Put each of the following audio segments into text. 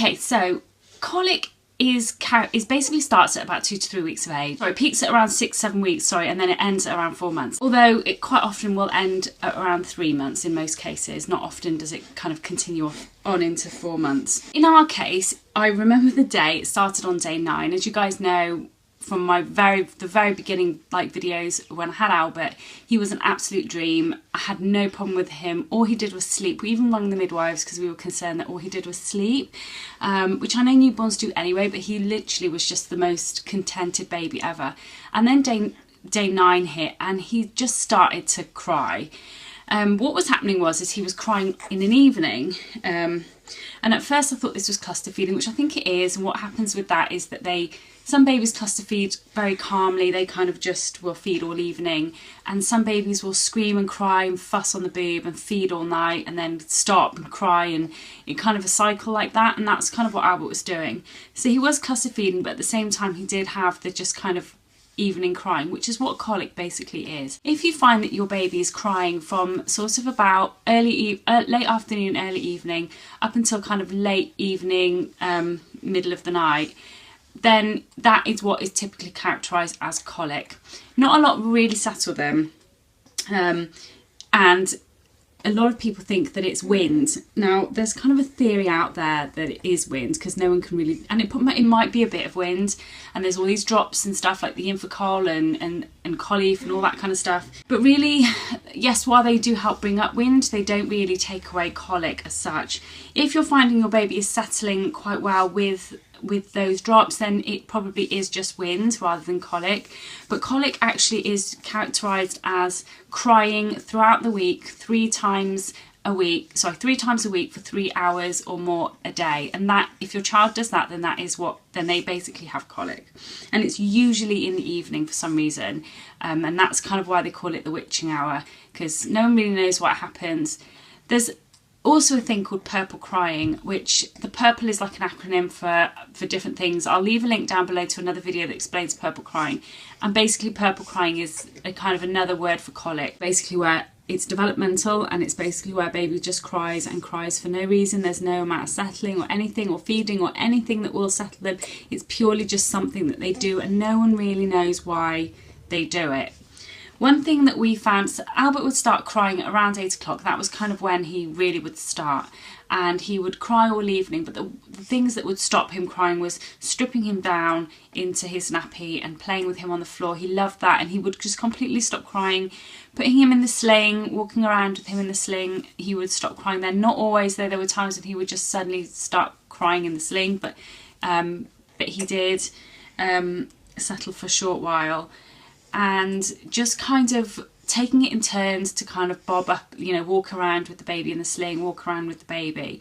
Okay, so colic is basically starts at about 2 to 3 weeks of age. Sorry, it peaks at around 6-7 weeks, and then it ends at around 4 months. Although it quite often will end at around 3 months in most cases. Not often does it kind of continue on into 4 months. In our case, I remember the day, it started on day 9. As you guys know from my the very beginning videos when I had Albert, he was an absolute dream. I had no problem with him. All he did was sleep. We even rang the midwives because we were concerned that all he did was sleep, which I know newborns do anyway, but he literally was just the most contented baby ever. And then day 9 hit and he just started to cry. What was happening was he was crying in an evening, and at first I thought this was cluster feeding, which I think it is. And what happens with that is that some babies cluster feed very calmly. They kind of just will feed all evening, and some babies will scream and cry and fuss on the boob and feed all night and then stop and cry, and it kind of a cycle like that. And that's kind of what Albert was doing. So he was cluster feeding, but at the same time he did have the just kind of evening crying, which is what colic basically is. If you find that your baby is crying from sort of about late afternoon, early evening up until kind of late evening, middle of the night, then that is what is typically characterised as colic. Not a lot really settle them, and a lot of people think that it's wind. Now there's kind of a theory out there that it is wind because no one can really, and it might be a bit of wind, and there's all these drops and stuff like the Infocol and Colic and all that kind of stuff. But really, yes, while they do help bring up wind, they don't really take away colic as such. If you're finding your baby is settling quite well with those drops, then it probably is just wind rather than colic. But colic actually is characterised as crying throughout the week 3 times a week for 3 hours or more a day. And that, if your child does that, then they basically have colic. And it's usually in the evening for some reason, and that's kind of why they call it the witching hour, because no one really knows what happens. There's also a thing called purple crying, which the purple is like an acronym for different things. I'll leave a link down below to another video that explains purple crying. And basically purple crying is a kind of another word for colic, basically where it's developmental, and it's basically where baby just cries and cries for no reason. There's no amount of settling or anything or feeding or anything that will settle them. It's purely just something that they do, and no one really knows why they do it. One thing that we found, so Albert would start crying at around 8 o'clock. That was kind of when he really would start. And he would cry all evening, but the things that would stop him crying was stripping him down into his nappy and playing with him on the floor. He loved that, and he would just completely stop crying. Putting him in the sling, walking around with him in the sling, he would stop crying then. Not always, though. There were times when he would just suddenly start crying in the sling, but he did settle for a short while. And just kind of taking it in turns to kind of bob up, walk around with the baby in the sling, walk around with the baby.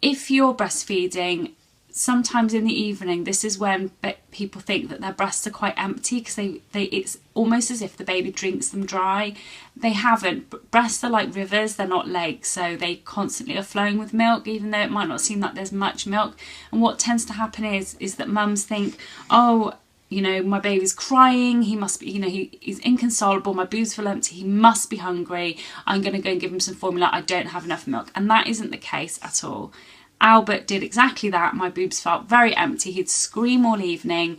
If you're breastfeeding, sometimes in the evening, this is when people think that their breasts are quite empty, because it's almost as if the baby drinks them dry. They haven't. Breasts are like rivers, they're not lakes, so they constantly are flowing with milk, even though it might not seem like there's much milk. And what tends to happen is that mums think, oh, my baby's crying, he must be, he's inconsolable, my boobs feel empty, he must be hungry, I'm going to go and give him some formula, I don't have enough milk. And that isn't the case at all. Albert did exactly that. My boobs felt very empty, he'd scream all evening,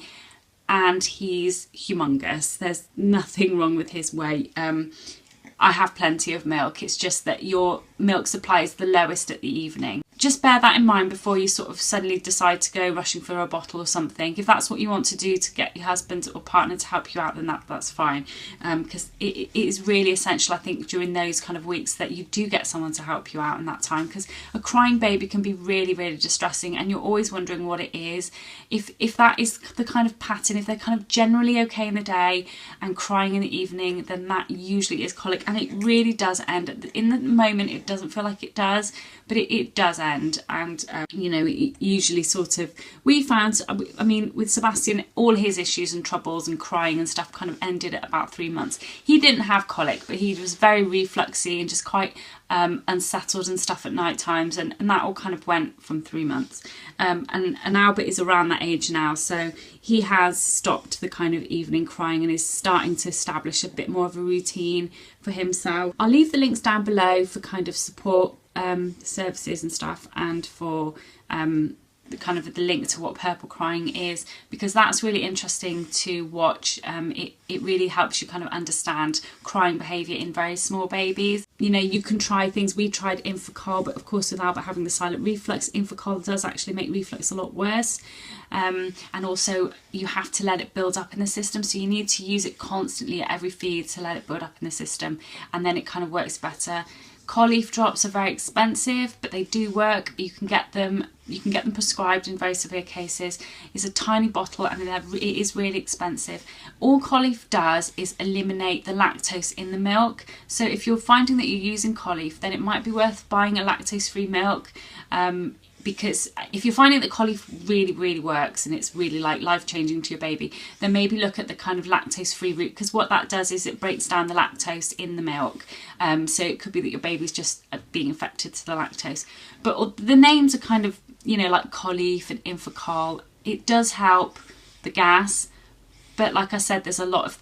and he's humongous. There's nothing wrong with his weight. I have plenty of milk, it's just that your milk supply is the lowest at the evening. Just bear that in mind before you sort of suddenly decide to go rushing for a bottle or something. If that's what you want to do to get your husband or partner to help you out, then that's fine. Because it is really essential, I think, during those kind of weeks that you do get someone to help you out in that time. Because a crying baby can be really, really distressing, and you're always wondering what it is. If that is the kind of pattern, if they're kind of generally okay in the day and crying in the evening, then that usually is colic. And it really does end. In the moment, it doesn't feel like it does, but it does end. And it usually sort of, we found, I mean, with Sebastian, all his issues and troubles and crying and stuff kind of ended at about 3 months. He didn't have colic, but he was very refluxy and just quite unsettled and stuff at night times, and that all kind of went from 3 months. And Albert is around that age now, so he has stopped the kind of evening crying and is starting to establish a bit more of a routine for himself. I'll leave the links down below for kind of support services and stuff, and for the link to what purple crying is, because that's really interesting to watch. It really helps you kind of understand crying behaviour in very small babies. You know, you can try things. We tried Infocol, but of course without having the silent reflux, Infocol does actually make reflux a lot worse. And also you have to let it build up in the system, so you need to use it constantly at every feed to let it build up in the system, and then it kind of works better. Colic drops are very expensive, but they do work. You can get them prescribed in very severe cases. It's a tiny bottle and it is really expensive. All Colic does is eliminate the lactose in the milk. So if you're finding that you're using Colic, then it might be worth buying a lactose-free milk. Because if you're finding that Colic really works and it's really like life-changing to your baby, then maybe look at the kind of lactose-free route, because what that does is it breaks down the lactose in the milk. So it could be that your baby's just being affected to the lactose. But the names are kind of, you know, like Colic and Infocol. It does help the gas, but like I said, there's a lot of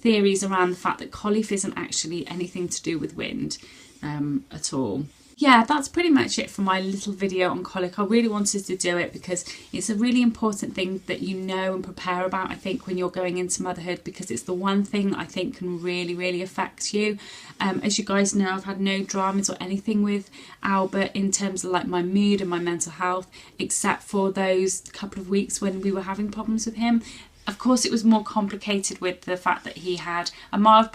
theories around the fact that Colic isn't actually anything to do with wind at all. Yeah, that's pretty much it for my little video on Colic. I really wanted to do it because it's a really important thing that you know and prepare about, I think, when you're going into motherhood, because it's the one thing I think can really affect you. As you guys know, I've had no dramas or anything with Albert in terms of like my mood and my mental health, except for those couple of weeks when we were having problems with him. Of course, it was more complicated with the fact that he had a mild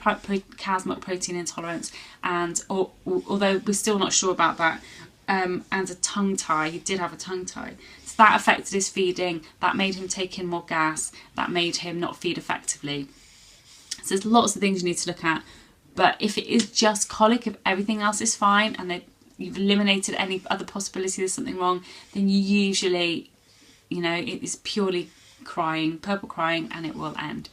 cow's milk protein intolerance, and although we're still not sure about that, and a tongue tie. He did have a tongue tie. So that affected his feeding, that made him take in more gas, that made him not feed effectively. So there's lots of things you need to look at. But if it is just Colic, if everything else is fine and you've eliminated any other possibility there's something wrong, then you usually, you know, it is purely purple crying, and it will end.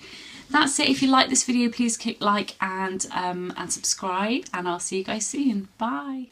That's it. If you like this video, please click like and subscribe, and I'll see you guys soon. Bye.